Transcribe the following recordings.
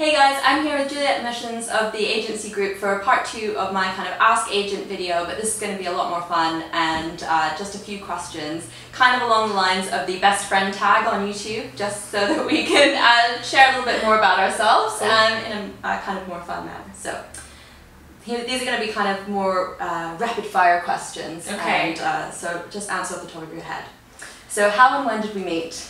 Hey guys, I'm here with Juliet Mushens of the agency group for part 2 of my kind of Ask Agent video, but this is going to be a lot more fun and just a few questions, kind of along the lines of the best friend tag on YouTube, just so that we can share a little bit more about ourselves in a kind of more fun manner. So these are going to be kind of more rapid fire questions, okay. And so just answer off the top of your head. So how and when did we meet?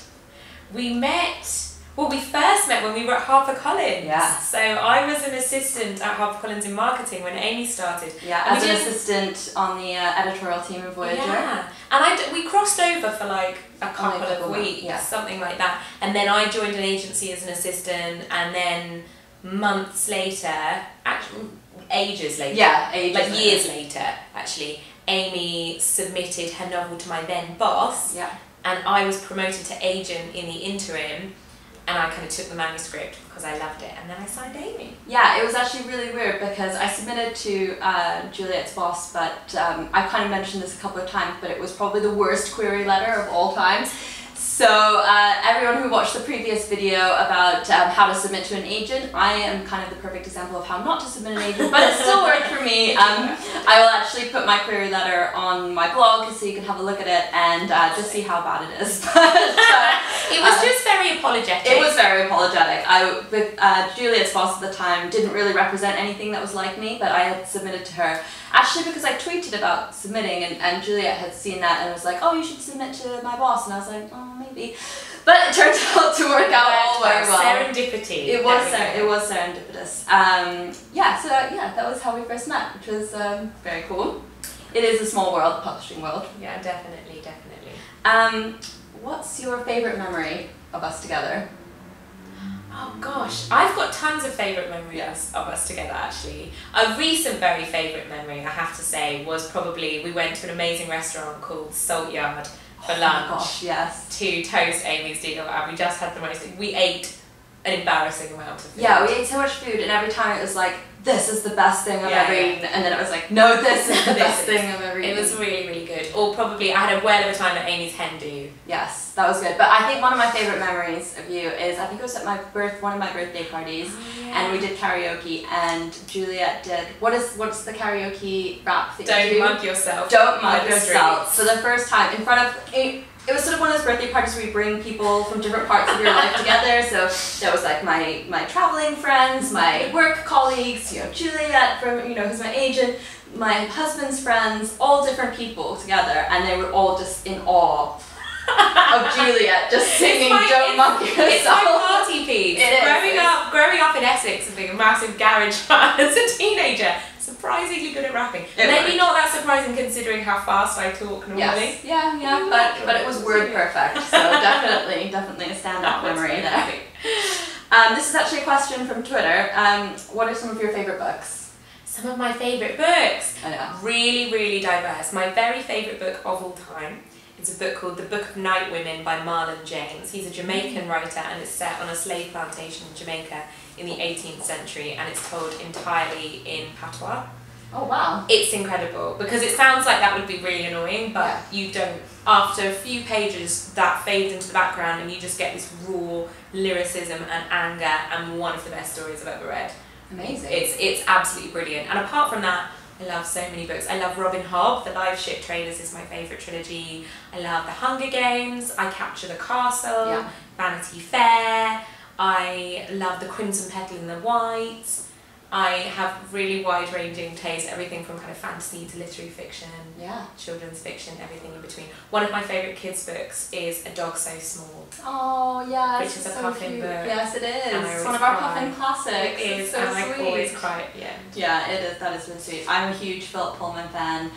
We first met when we were at HarperCollins. Yeah. So I was an assistant at HarperCollins in marketing when Amy started. Yeah, as an assistant on the editorial team of Voyager. Yeah, and we crossed over for like a couple of weeks, yeah. Something like that. And then I joined an agency as an assistant, and then months later, actually ages later, years later, actually, Amy submitted her novel to my then boss. Yeah. And I was promoted to agent in the interim. And I kind of took the manuscript because I loved it, and then I signed Amy. Yeah, it was actually really weird because I submitted to Juliet's boss, but I've kind of mentioned this a couple of times, but it was probably the worst query letter of all time. So everyone who watched the previous video about how to submit to an agent, I am kind of the perfect example of how not to submit an agent, but it still worked for me. I will actually put my query letter on my blog so you can have a look at it and just see how bad it is. It was just very apologetic. It was very apologetic. Juliet's boss at the time didn't really represent anything that was like me, but I had submitted to her. Actually, because I tweeted about submitting, and Juliet had seen that and was like, "Oh, you should submit to my boss," and I was like, "Oh, maybe," but it turned out to work out all very well. Serendipity. It was serendipitous. That was how we first met, which was very cool. It is a small world, the publishing world. Yeah, definitely, definitely. What's your favourite memory of us together? Oh gosh, I've got tons of favourite memories of us together actually. A recent very favourite memory, I have to say, was probably we went to an amazing restaurant called Salt Yard for lunch. Oh gosh, yes. To toast Amy's deal, and we just had the most, we ate an embarrassing amount of food. Yeah, we ate so much food, and every time it was like, this is the best thing I've ever eaten, and then it was like, no, this is the best thing I've ever eaten. It was really, really good. Or probably, I had a whale of a time at Amy's hen do. Yes, that was good. But I think one of my favourite memories of you is, I think it was at one of my birthday parties, and we did karaoke, and Juliet did, what's the karaoke rap that you do? Don't mug yourself. Don't mug yourself. So the first time, in front of, it was sort of one of those birthday parties where you bring people from different parts of your life together. So there was like my traveling friends, my work colleagues, Juliet from who's my agent, my husband's friends, all different people together, and they were all just in awe of Juliet just singing "Don't Mug Yourself." It's my party piece. Growing up in Essex and being a massive garage fan as a teenager. Surprisingly good at rapping. Maybe not that surprising considering how fast I talk normally. Yes. Yeah, but it was word perfect, so definitely a standout memory there. This is actually a question from Twitter. What are some of your favourite books? Some of my favourite books? I know. Really, really diverse. My very favourite book of all time is a book called The Book of Night Women by Marlon James. He's a Jamaican writer, and it's set on a slave plantation in Jamaica in the 18th century, and it's told entirely in patois. Oh wow. It's incredible, because it sounds like that would be really annoying, but you don't. After a few pages, that fades into the background and you just get this raw lyricism and anger, and one of the best stories I've ever read. Amazing. It's absolutely brilliant. And apart from that, I love so many books. I love Robin Hobb, the Live Ship Traders is my favourite trilogy. I love The Hunger Games, I Capture the Castle, Vanity Fair. I love The Crimson Petal and the White. I have really wide-ranging taste, everything from kind of fantasy to literary fiction, children's fiction, everything in between. One of my favourite kids' books is A Dog So Small. Oh yeah, which is a Puffin book. Yes, it is. It's one of our Puffin classics. It is, so and sweet. I always cry at the end. Yeah, it is. That is really sweet. I'm a huge Philip Pullman fan.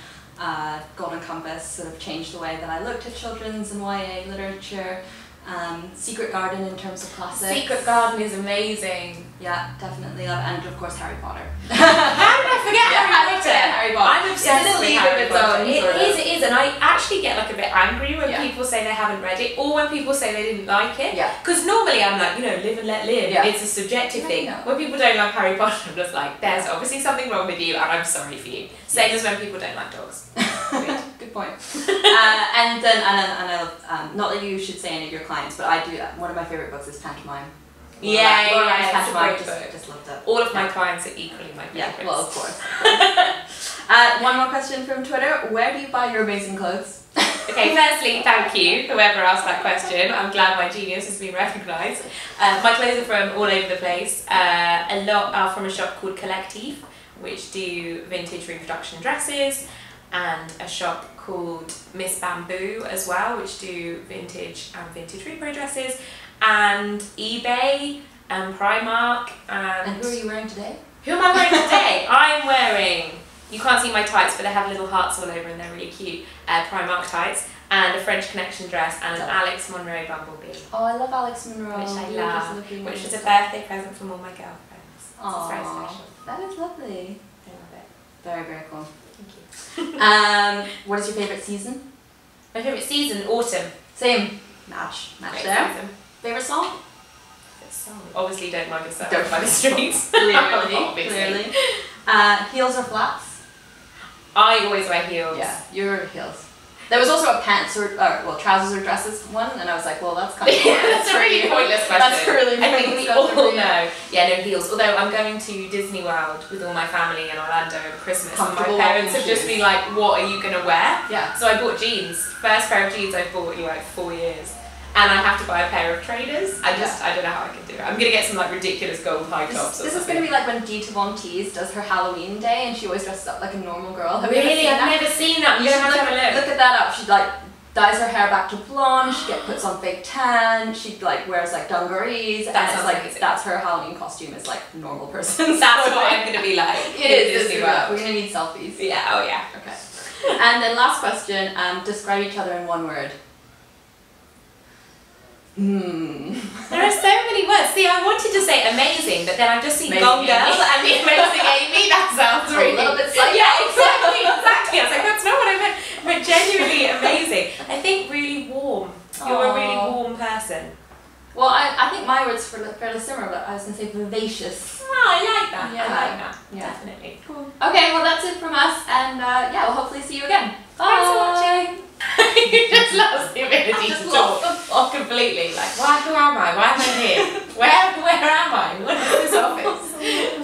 Golden Compass sort of changed the way that I looked at children's and YA literature. Secret Garden in terms of classics. Secret Garden is amazing. Yeah, definitely love, and of course Harry Potter. How did I forget Harry Potter? I'm obsessed with Harry Potter. It is, and I actually get like a bit angry when people say they haven't read it, or when people say they didn't like it. Because normally I'm like, live and let live. It's a subjective thing. When people don't like Harry Potter, I'm just like, there's obviously something wrong with you, and I'm sorry for you. Same as when people don't like dogs. Good point. And I love, not that you should say any of your clients, but I do. One of my favourite books is Pantomime. It's a great just, book. just loved it. All of my clients are equally my favourites. Yeah, well, of course. One more question from Twitter. Where do you buy your amazing clothes? Okay, firstly, thank you, whoever asked that question. I'm glad my genius has been recognised. My clothes are from all over the place. A lot are from a shop called Collective, which do vintage reproduction dresses, and a shop called Miss Bamboo as well, which do vintage and vintage repro dresses, and eBay and Primark. And who are you wearing today? Who am I wearing today? I'm wearing, you can't see my tights, but they have little hearts all over and they're really cute, Primark tights, and a French Connection dress, and an Alex Monroe bumblebee. Oh, I love Alex Monroe. Which I love, which is a birthday present from all my girlfriends. So it's very special. That is lovely. I love it. Very, very cool. Thank you. What is your favourite season? My favourite season, autumn. Same. Match Great there. season. Favourite song? Obviously, Don't Mind Yourself. Don't by the Streets. Clearly. Heels or flats? I always wear heels. Yeah, you're heels. There was also a pants or trousers or dresses one, and I was like, well, that's kind of that's a really pointless question. That's really I think pointless we all question. know. Yeah, no heels. Although I'm going to Disney World with all my family in Orlando over Christmas, and my parents have just been like, "What are you gonna wear?" Yeah. So I bought jeans. First pair of jeans I've bought in like 4 years. And I have to buy a pair of trainers. I don't know how I can do it. I'm gonna get some like ridiculous gold high tops. This is gonna be like when Dita Von Teese does her Halloween day, and she always dresses up like a normal girl. Have really? you I've never seen that. You should have to have a look. Look at that up. She like dyes her hair back to blonde. She puts on fake tan. She like wears like dungarees. That and sounds it's like amazing. That's her Halloween costume. Is like normal person. That's what I'm gonna be like. It is Disney World. We're gonna need selfies. Yeah. Oh yeah. Okay. And then last question. Describe each other in one word. There are so many words. See, I wanted to say amazing, but then I've just seen Amazing Gone Girl Amy. and the Amazing Amy. That sounds really a little bit psycho. Yeah, exactly. I was like, that's not what I meant. But genuinely amazing. I think really warm. You're a really warm person. Well, I think my word's fairly similar, but I was going to say vivacious. Oh, I like that. Yeah. I like that. Yeah. Definitely. Cool. Okay, well that's it from us, and yeah, we'll hopefully see you again. Bye. Thanks for watching. You just lost the ability to talk. lost Completely. Like, who am I? Why am I here? Where am I? What is this office?